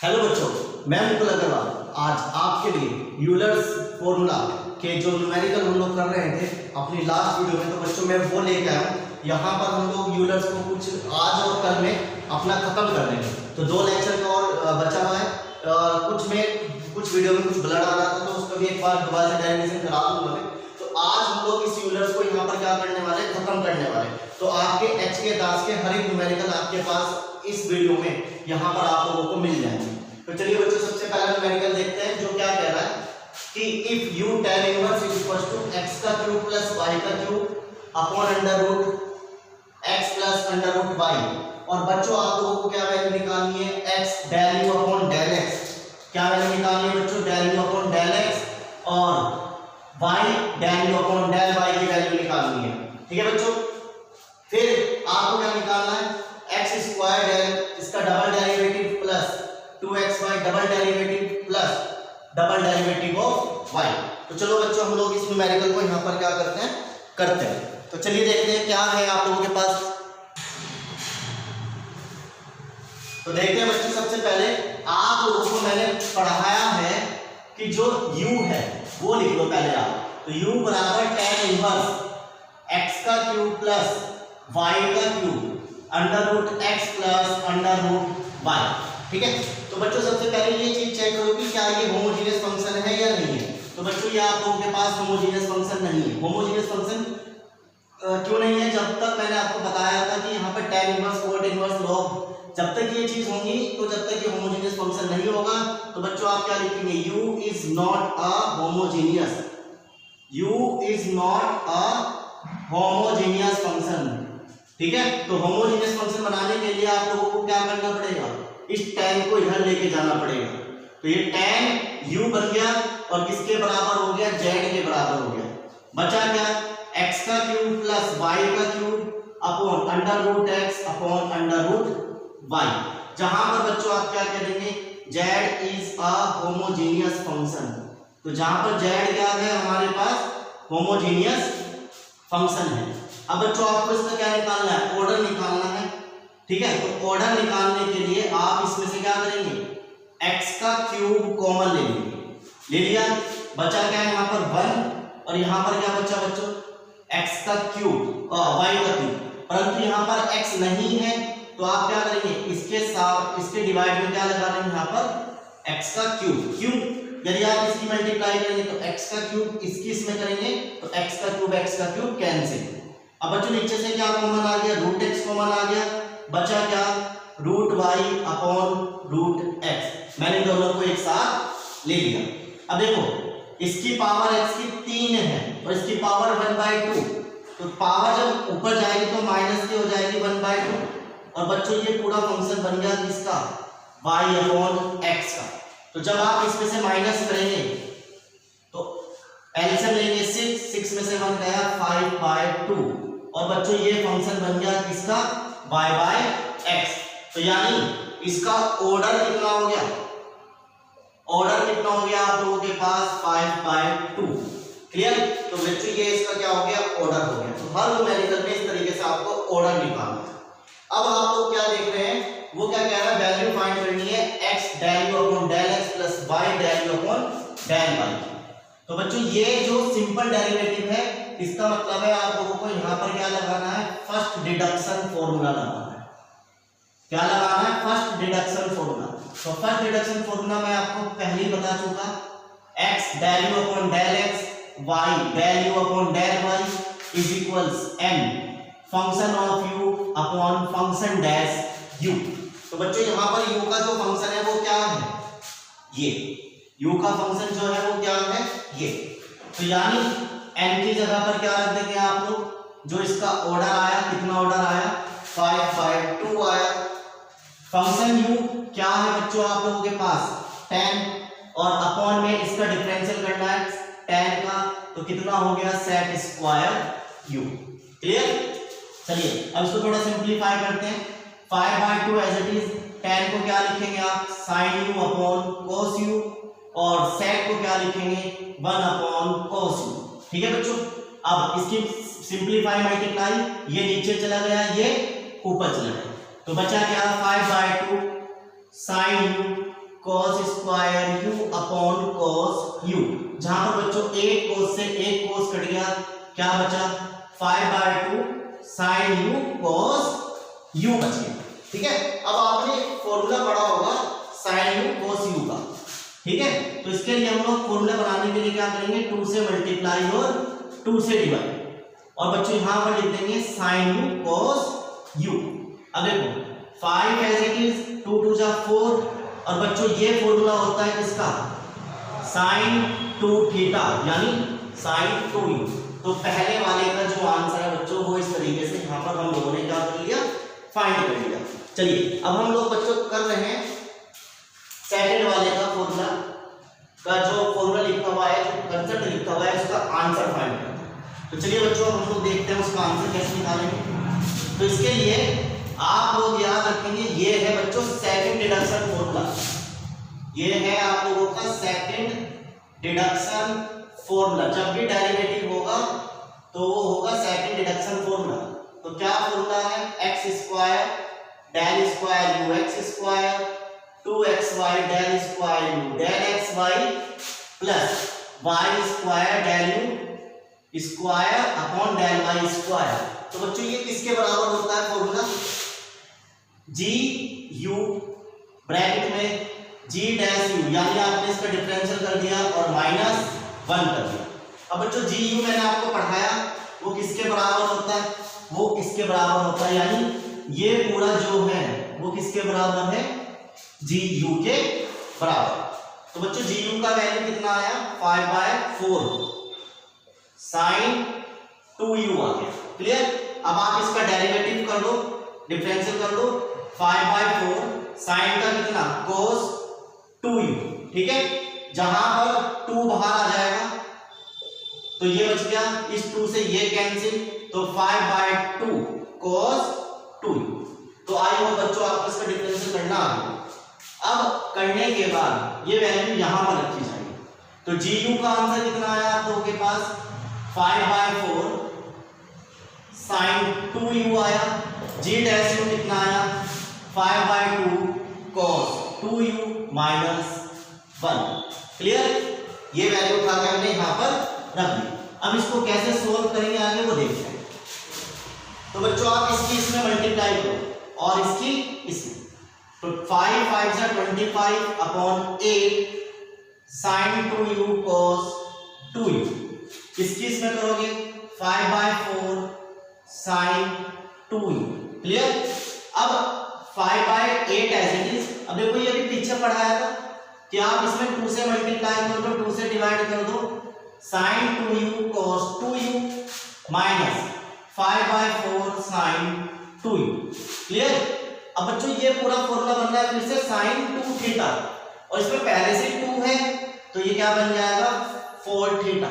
Hello बच्चों, मैं मुकुल अग्रवाल आज आपके लिए यूलर्स फॉर्मूला के जो न्यूमेरिकल हम लोग कर रहे थे अपनी लास्ट वीडियो में, तो बच्चों मैं वो लेके आया हूँ। यहाँ पर हम लोग यूलर्स को कुछ आज और कल में अपना खत्म कर लेंगे। तो 2 लेक्चर का और बचा हुआ है। कुछ वीडियो में कुछ ब्लड आ रहा था, तो उसका भी एक बार दोबारा से डेरिवेशन करा दूंगा मैं। तो आज हम लोग इस यूलर्स को यहाँ पर क्या करने वाले, खत्म करने वाले। तो आपके एच के दास के हर एक न्यूमेरिकल आपके पास इस वीडियो में यहाँ पर आप लोगों को मिल जाएंगे। तो चलिए बच्चों, सबसे पहला न्यूमेरिकल देखते हैं जो क्या कह रहा है कि if u tan inverse is equal to x का क्यूब प्लस y का cube upon under root x plus under root y। और बच्चों आप लोगों को क्या वैल्यू निकालनी है, x del u upon del x। क्या वैल्यू निकालनी है बच्चों, del u upon del x और y del u upon del y की वैल्यू निकालनी है। ठीक है बच्चों, फिर आपको क्या निकालना है, x स्क्वायर del इसका double derivative plus 2xy double derivative plus double derivative of y। तो चलो बच्चों, हम लोग इस न्यूमेरिकल को यहाँ पर क्या करते हैं। तो चलिए देखते हैं क्या है आप लोगों के पास। तो देखते हैं बच्चों, सबसे पहले आप लोगों को मैंने पढ़ाया है कि जो u है वो लिख लो पहले आप। तो u बराबर tan इनवर्स x का क्यूब प्लस y का cube under root x plus under root y। ठीक है, तो बच्चों सबसे पहले ये चीज चेक करो कि क्या ये होमोजेनियस फंक्शन है या नहीं है। तो बच्चों ये आप लोगों के पास होमोजेनियस फंक्शन नहीं है। होमोजेनियस फंक्शन क्यों नहीं है, जब तक मैंने आपको बताया था कि यहाँ पर tan inverse cot inverse log, जब तक ये चीज होंगी तो जब तक ये होमोजेनियस फंक्शन नहीं होगा। तो बच्चों आप क्या लिखेंगे, u is not a homogeneous, u is not a homogeneous function. ठीक है, तो होमोजेनियस फंक्शन बनाने के लिए आप लोगों को क्या करना पड़ेगा, इस tan को इधर लेके जाना पड़ेगा। तो ये tan u बन गया और किसके बराबर हो गया, z के बराबर हो गया। बचा क्या, x का क्यूब प्लस y का cube upon under root x upon under root y। जहां पर बच्चों आप क्या करेंगे, z is a homogeneous function. तो जहां पर z क्या है हमारे पास, होमोजेनियस फंक्शन है। अब बच्चों आपको इसका क्या निकालना है, ऑर्डर निकालना है। ठीक है, तो ऑर्डर निकालने के लिए आप इसमें से क्या करेंगे, x का क्यूब कॉमन ले लेंगे। ले लिया, बचा क्या है यहाँ पर 1 और यहाँ पर क्या बचा बच्चों, x का क्यूब और y का क्यूब। परंतु यहाँ पर x नहीं है, तो आप क्या करेंगे, इसके साथ इसके डिवाइड में क्या लगा देंगे यहाँ पर x का क्यूब। क्यों, यदि आप इसकी मल्टीप्लाई करेंगे तो x का क्यूब इसकी इसमें करेंगे तो x का क्यूब कैंसिल। अब बच्चों नीचे से क्या कॉमन आ गया, रूट x कॉमन आ गया। बचा क्या, root y upon root x। मैंने दोनों को एक साथ ले लिया। अब देखो, इसकी पावर x की 3 है और इसकी पावर 1/2। तो पावर जब ऊपर जाएगी तो माइनस की हो जाएगी 1/2। और बच्चों ये पूरा फंक्शन बन गया किसका, y अपॉन x का। तो जब आप इसमें से माइनस करेंगे तो एलसीएम लेंगे 6 में से 1 गया 5/2। और बच्चों ये फंक्शन बन गया किसका, y/x। तो यानी इसका ऑर्डर कितना हो गया, ऑर्डर कितना हो गया आप लोगों के पास 5/2। क्लियर, तो बच्चों ये इसका क्या हो गया, ऑर्डर हो गया। तो हर न्यूमेरिकल में इस तरीके से आपको ऑर्डर निकालना है। अब आप लोग क्या देख रहे हैं, वो क्या कह रहा है, वैल्यू फाइंड करनी है x del u upon del x plus y del u upon del y। तो बच्चों ये जो सिंपल डेरिवेटिव है, इसका मतलब है आप लोगों को यहाँ पर क्या लगाना है, फर्स्ट डिडक्शन फॉर्मूला लगाना है। क्या लगाना है, फर्स्ट डिडक्शन फॉर्मूला। तो फर्स्ट डिडक्शन फॉर्मूला मैं आपको पहले ही बता चुका, x del u upon del x y del u upon del y is equals n function of u upon function dash u। तो बच्चों यहाँ पर u का जो फंक्शन है वो क्या है, ये u का फंक्शन जो है वो क्या है, ये। तो यानी n की जगह पर क्या रख देंगे आप लोग, जो इसका ऑर्डर आया, कितना ऑर्डर आया, 5/2 आया। फंक्शन u क्या है बच्चों आप लोगों के पास, tan, और अपॉन में इसका डिफरेंशियल करना है tan का, तो कितना हो गया, sec स्क्वायर u। क्लियर, चलिए अब इसको थोड़ा सिंपलीफाई करते हैं। 5/2 एज इट इज, tan को क्या लिखेंगे आप, sin u upon cos u, और sec को क्या लिखेंगे, 1 अपॉन cos u। ठीक है बच्चों, अब इसकी सिंपलीफाई मल्टीप्लाई, ये नीचे चला गया, ये ऊपर चला गया, तो बचा क्या, 5/2 sin u cos square u upon cos u। जहां पर बच्चों एक cos से एक cos कट गया, क्या बचा 5/2 sin u cos u बच गया। ठीक है, अब आपने फॉर्मूला पढ़ा होगा sin u cos u का। ठीक है, तो इसके लिए हम लोग फॉर्मूला बनाने के लिए क्या करेंगे, 2 से मल्टीप्लाई और 2 से डिवाइड, और बच्चों यहां पर लिख देंगे sin u cos u। अब देखो 5 एज इट इज, 2 2 जा 4, और बच्चों ये फॉर्मूला होता है इसका sin 2 थीटा यानी sin 2u। तो पहले वाले का जो आंसर है बच्चों वो इस तरीके से यहां पर हम लोगों ने क्या कर लिया, फाइंड कर लिया। चलिए अब हम लोग बच्चों कर रहे हैं सेकंड वाले का फॉर्मूला का, जो फॉर्मूला लिखा हुआ है, जो कंसेप्ट लिखा हुआ है, उसका आंसर फाइंड करते हैं। तो चलिए बच्चों हम लोग देखते हैं उसका आंसर कैसे निकालेंगे। तो इसके लिए आप लोग याद रखेंगे, ये है बच्चों सेकंड डिडक्शन फॉर्मूला। ये है आप लोगों का सेकंड डिडक्शन फॉर्मूला। जब भी डेरिवेटिव होगा तो वो होगा सेकंड डिडक्शन फॉर्मूला। तो क्या फॉर्मूला है, x square del square u x square 2xy del square u del xy plus y square del u square upon del y square. तो बच्चों ये किसके बराबर होता है फॉर्मूला, g u ब्रैकेट में g डैश u, यानी आपने इसका डिफरेंशियल कर दिया और -1 कर दिया। अब बच्चों g u मैंने आपको पढ़ाया वो किसके बराबर होता है, वो इसके बराबर होता है, यानी ये पूरा जो है वो किसके बराबर है, जी यू के बराबर। तो बच्चों जी यू का वैल्यू कितना आया, 5/4 sin 2u आ गया। क्लियर, अब आप इसका डेरिवेटिव कर दो, डिफरेंशियल कर दो, 5/4 sin का कितना cos 2u। ठीक है, जहां पर 2 बाहर आ जाएगा तो ये बच गया, इस 2 से ये कैंसिल, तो 5/2 cos 2u। तो आई होप बच्चों आपको इसका डिफरेंशियल करना आ गया। अब करने के बाद ये वैल्यू यहां पर रखी जाएगी। तो जी यू का आंसर कितना आया आप लोगों के पास, 5/4 sin 2u आया। जी डैश यू कितना आया, 5/2 cos 2u -1। क्लियर, ये वैल्यू उठा के हमने यहां पर रख दी। अब इसको कैसे सोल्व करेंगे आगे वो देखते हैं। तो बच्चों आप इसकी इसमें मल्टीप्लाई करो और इसकी इसमें, तो 5 5 से 25 upon 8 sin 2u cos 2u। इसकी इसमें करोगे 5/4 sin 2u। क्लियर, अब 5/8 एज इट इज। अब देखो ये अभी पीछे पढ़ाया था कि आप इसमें 2 से मल्टीप्लाई कर दो, 2 से डिवाइड कर दो, sin 2u cos 2u minus 5/4 sin 2u। Clear, अब बच्चों ये पूरा फॉर्मूला बन रहा है फिर से sin 2 थीटा, और इसमें पहले से 2 है तो ये क्या बन जाएगा 4 थीटा।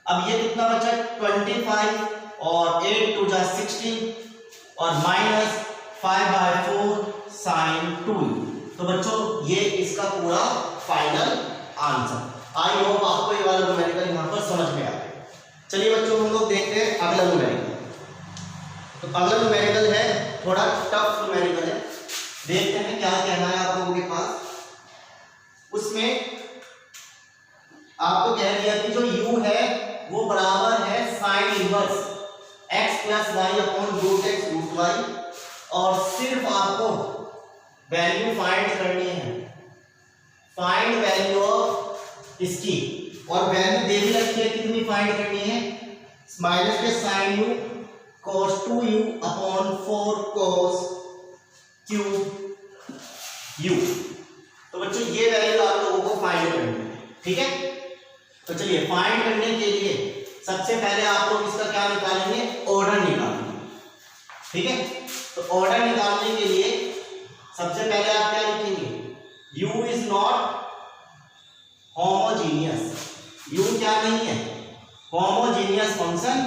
अब ये कितना बचा 25 और 8 2 जा 16 और माइनस 5/4 sin 2u। तो बच्चों ये इसका पूरा फाइनल आंसर। आई होप आपको ये वाला न्यूमेरिकल यहाँ पर समझ में आ गया। चलिए बच्चों हम लोग देखते हैं अगला न्यूमेरिकल। तो अगला न्यूमेरिकल है थोड़ा टफ न्यूमेरिकल है, देखते हैं क्या कहना है आप लोगों के पास। उसमें आपको कह दिया कि जो u है वो बराबर है sin inverse x plus y upon root x root y, और सिर्फ आपको वैल्यू फाइंड करनी है, फाइंड वैल्यू ऑफ इसकी, और वैल्यू दे भी रखी है कितनी फाइंड करनी है, माइनस के sin u cos 2u upon 4 cos cube u। तो बच्चों ये वैल्यू आप लोगों को फाइंड करनी है। ठीक है, तो चलिए फाइंड करने के लिए सबसे पहले आप लोग इसका क्या निकालेंगे, ऑर्डर निकालेंगे। ठीक है, तो ऑर्डर निकालने के लिए सबसे पहले आप क्या लिखेंगे, u is not homogeneous. u क्या नहीं है, होमोजीनियस फंक्शन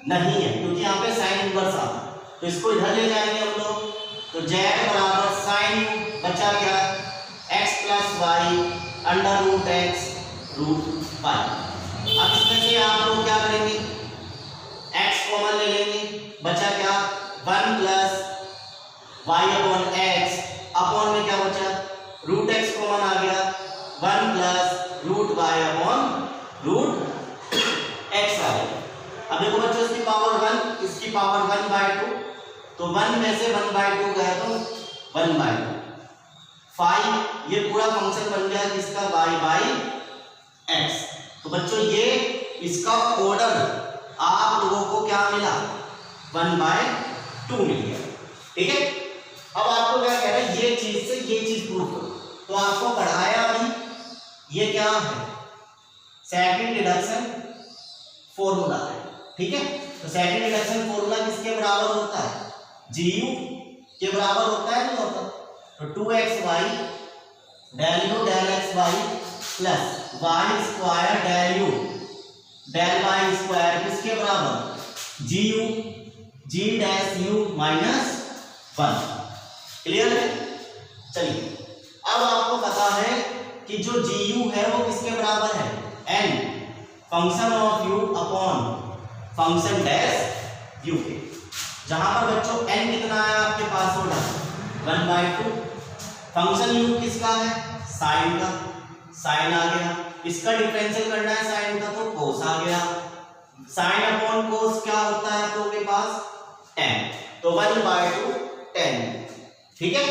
नहीं है, क्योंकि यहाँ पे साइन इनवर्स आता है। तो इसको इधर ले जाएंगे हम लोग, तो z बराबर साइन u बचा क्या, x plus y under root x root y. अब इसमें से आप लोग क्या करेंगे, x कॉमन ले लेंगे, बचा क्या 1 plus y upon x, upon में क्या बचा रूट एक्स कॉमन आ गया, 1 में से 1/2 गया तो 1/2। 5 ये पूरा फंक्शन बन गया किसका, y/x। तो बच्चों ये इसका ऑर्डर आप लोगों को क्या मिला, 1/2 मिल गया। ठीक है, अब आपको क्या कह रहा है, ये चीज से ये चीज प्रूव करो। तो आपको पढ़ाया अभी ये क्या है, सेकंड डिडक्शन फॉर्मूला है। ठीक है, तो सेकंड डिडक्शन फॉर्मूला किसके बराबर होता है, GU के बराबर होता है, नहीं होता। तो 2xy del u del xy plus y² del u del y² किसके बराबर, GU G dash u minus 1। Clear है। चलिए अब आपको पता है कि जो GU है वो किसके बराबर है, n function of u upon function dash u के। जहां पर बच्चों n कितना है आपके पास होगा 1/2। फंक्शन u किसका है, साइन का, साइन आ गया। इसका डिफरेंशियल करना है साइन का तो कोस आ गया। साइन अपॉन कोस क्या होता है आप लोगों के पास, tan। तो 1/2 tan। ठीक है,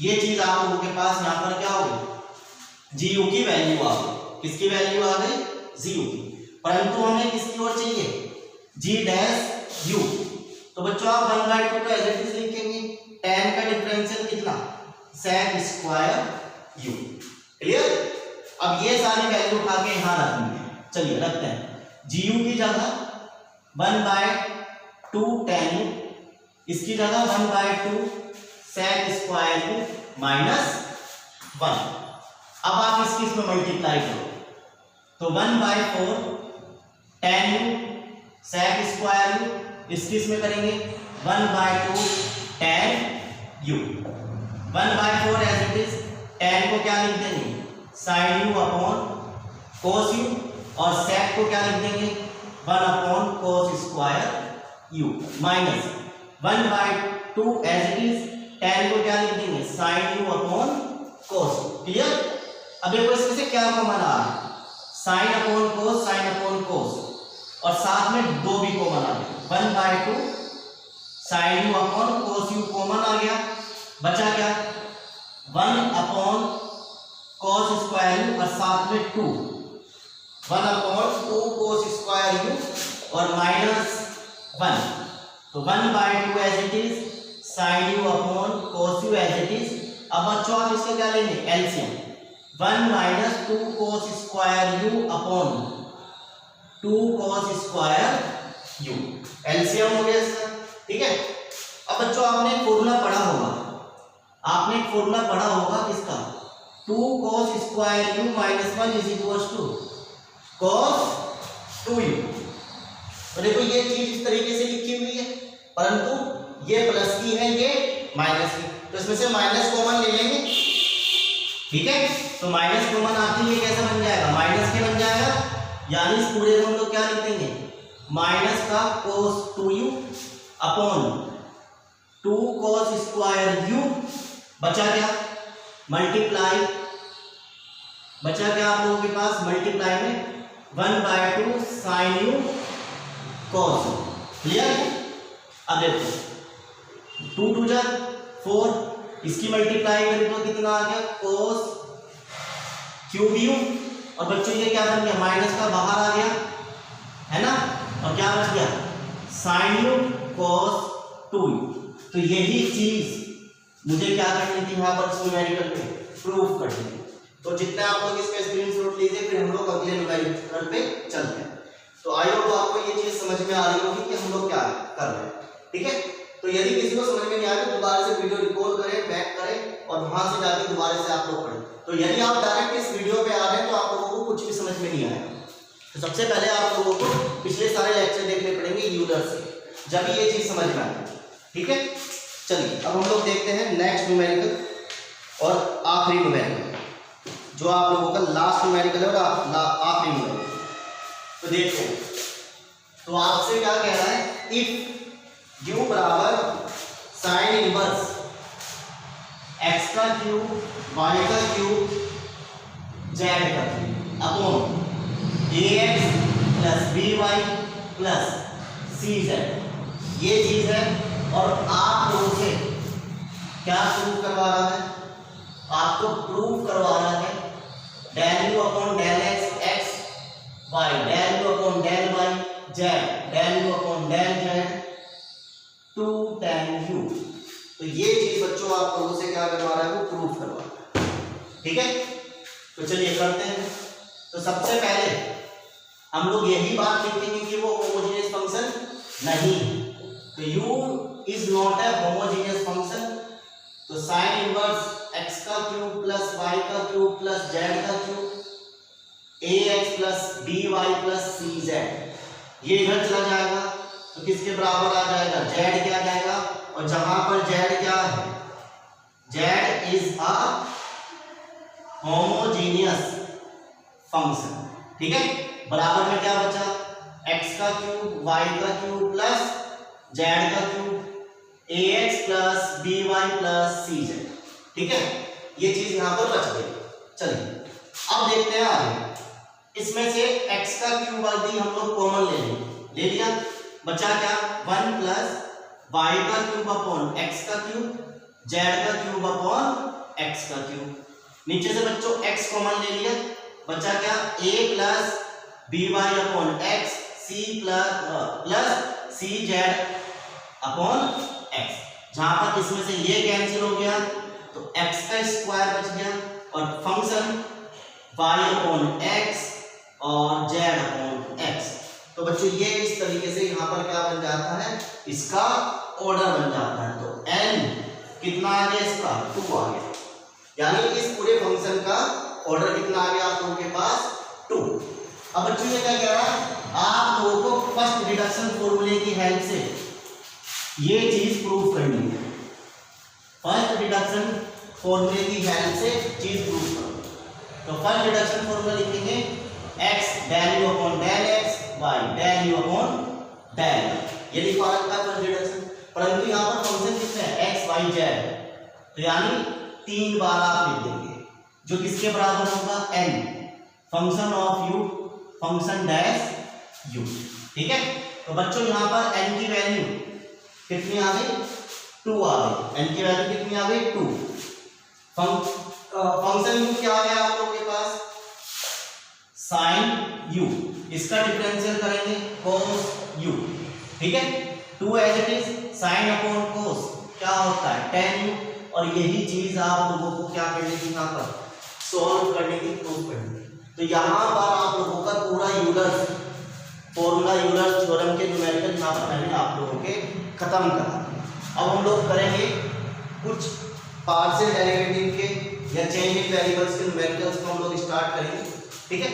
ये चीज आप लोगों के पास यहां पर क्या हो गई, GU की वैल्यू आ गई। किसकी वैल्यू आ गई, GU की। परंतु हमें किसकी ओर चाहिए, G डैश U। तो बच्चों आप 1/2 को एज इट इज लिखेंगे, tan का डिफरेंशियल कितना, sec² u। क्लियर। अब ये सारी वैल्यू उठा के यहां रखेंगे। चलिए रखते हैं, GU की जगह 1/2 tan u, इसकी जगह 1/2 sec² u माइनस 1। अब आप इसमें मल्टीप्लाई करो तो 1/4 tan u sec² u, इसमें करेंगे 1/2 tan u। 1/4 as it is, tan को क्या लिख देंगे, sin u upon cos u, और sec को क्या लिख देंगे 1 upon cos² u minus 1/2 as it is, tan को क्या लिख देंगे sin u upon cos। Clear. अब देखो इसमें से क्या कॉमन आ रहा है, sin upon cos, sin upon cos, और साथ में 2 भी कॉमन आ गया, 1/2 sin u upon cos u common आ गया। बचा क्या, 1 अपॉन cos² u और साथ में 2, 1 अपॉन 2 cos² u और माइनस 1। तो 1/2 as it is, sin u upon cos u as it is. अब बच्चों आप इसका क्या लेंगे, LCM, 1 minus 2 cos² u upon 2 cos² u, LCM हो गया इसका। ठीक है। अब बच्चों आपने एक फॉर्मूला पढ़ा होगा, किसका, 2 cos² u minus 1 is equal to cos 2u। तो देखो ये चीज इस तरीके से लिखी हुई है, परंतु ये प्लस की है, ये माइनस की, तो इसमें से माइनस कॉमन ले लेंगे। ठीक है, तो माइनस कॉमन आती है, कैसा बन जाएगा, माइनस के बन जाएगा, यानी इस पूरे को हम लोग क्या लिख देंगे, माइनस का cos 2u upon 2 cos² u। बचा क्या, मल्टीप्लाई, बचा क्या आप लोगों के पास, मल्टीप्लाई में 1/2 sin u cos। क्लियर। अब देखो 2 2 जा 4, इसकी मल्टीप्लाई करें तो कितना आ गया, cos क्यूब u। और बच्चों ये क्या बन गया, माइनस का बाहर आ गया है ना, और क्या बच गया, sin u cos 2u। तो यही चीज मुझे क्या करनी थी, यहाँ पर न्यूमेरिकल पे प्रूफ करनी थी। तो जितना आप लोग इसका स्क्रीनशॉट लीजिए, फिर हम लोग अगले न्यूमेरिकल पे चलते हैं। तो आई होप आपको ये चीज समझ में आ रही होगी कि हम लोग क्या कर रहे हैं। ठीक है, तो यदि किसी को समझ में नहीं आया तो दोबारा से वीडियो रिकॉर्ड करें, बैक करें, और वहां से जाके दोबारा से आप लोग पढ़ें। तो यदि आप डायरेक्ट इस वीडियो पे आ रहे हैं तो आप लोगों को कुछ भी समझ में नहीं आएगा। तो सबसे पहले आप लोगों को पिछले सारे लेक्चर देखने पड़ेंगे यूलर से, जब ये चीज समझ में आएगी। ठीक है, चलिए अब हम लोग देखते हैं नेक्स्ट न्यूमेरिकल और आखिरी न्यूमेरिकल, जो आप लोगों का लास्ट न्यूमेरिकल है और आखिरी न्यूमेरिकल। तो देखते हैं, तो आपसे क्या कह रहा है, इफ u बराबर साइन इनवर्स x का क्यूब y का क्यूब z का cube upon ax plus by plus cz, ये चीज है और आप लोगों से क्या प्रूव करवा रहा है, आपको प्रूव करवा रहा है del u upon del x x y, del u upon del y z, del u upon del z 2 tan u। तो ये चीज बच्चों आप लोगों से क्या करवा रहा है, वो प्रूव करवा रहा है। ठीक है, तो चलिए करते हैं। तो सबसे पहले हम लोग यही बात लिखेंगे कि वो होमोजेनियस फंक्शन नहीं, तो u is not a homogeneous function. तो साइन इनवर्स x का क्यूब प्लस y का क्यूब प्लस z का cube ax plus by plus cz, ये इधर चला जाएगा तो किसके बराबर आ जाएगा, z क्या जाएगा, और जहां पर z क्या है, z is a homogeneous function. ठीक है, बराबर में क्या बचा, x का क्यूब y का क्यूब प्लस z का cube ax plus by plus cz। ठीक है, ये चीज यहां पर बच गई। चलिए अब देखते हैं आगे। इसमें से x का क्यूब आदि हम लोग कॉमन ले लिया, बचा क्या, 1 प्लस y का क्यूब अपॉन x का क्यूब z का क्यूब अपॉन x का क्यूब। नीचे से बच्चों x कॉमन ले लिया, बचा क्या, a plus by upon x c plus cz upon x। जहां पर इसमें से ये कैंसिल हो गया तो x का स्क्वायर बच गया और फंक्शन y अपॉन x और z अपॉन x। तो बच्चों ये इस तरीके से यहाँ पर क्या बन जाता है, इसका ऑर्डर बन जाता है। तो n कितना आ गया, इसका 2 आ गया, यानी इस पूरे फंक्शन का ऑर्डर कितना आ गया आप लोगों के पास, 2। अब बच्चों ये क्या कह रहा है, आप लोगों को फर्स्ट डिडक्शन फॉर्मूले की हेल्प से ये चीज प्रूव करनी है। फर्स्ट डिडक्शन फॉर्मूले की हेल्प से चीज प्रूव करो। तो फर्स्ट डिडक्शन फॉर्मूला लिखेंगे x del u upon del x y del u upon del, ये लिखा रखा है फर्स्ट डिडक्शन। परंतु यहाँ पर फंक्शन कितने हैं, x y z, तो यानी 3 बार आप लिख देंगे, जो किसके बराबर होगा, n function of u function dash u। ठीक है, तो बच्चों यहाँ पर n की वैल्यू कितनी आ गई, 2 आ गई, n की वैल्यू कितनी आ गई, 2। फंक्शन u क्या आ गया आप लोगों के पास, साइन u, इसका डिफरेंशियल करेंगे cos u। ठीक है, 2 as it is sine upon cos क्या होता है, tan u, और यही चीज आप लोगों को क्या करनी थी, यहाँ पर सॉल्व करने की, प्रूव करनी। तो यहाँ पर आप लोगों का पूरा यूलर फॉर्मूला, यूलर थ्योरम के न्यूमेरिकल यहाँ पर मैंने आप लोगों के खत्म करा। अब हम लोग करेंगे कुछ पार्शियल डेरिवेटिव के या चेंज इन वेरिएबल्स के न्यूमेरिकल्स को हम लोग स्टार्ट करेंगे। ठीक है,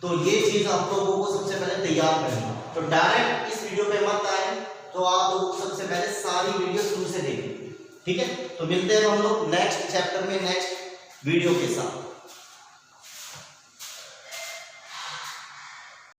तो ये चीज आप लोगों को सबसे पहले तैयार करनी है। तो डायरेक्ट इस वीडियो पे मत आए, तो आप लोगों को सबसे पहले सारी वीडियो शुरू से देखेंगे। ठीक है, तो मिलते हैं हम लोग नेक्स्ट चैप्टर में नेक्स्ट वीडियो के साथ।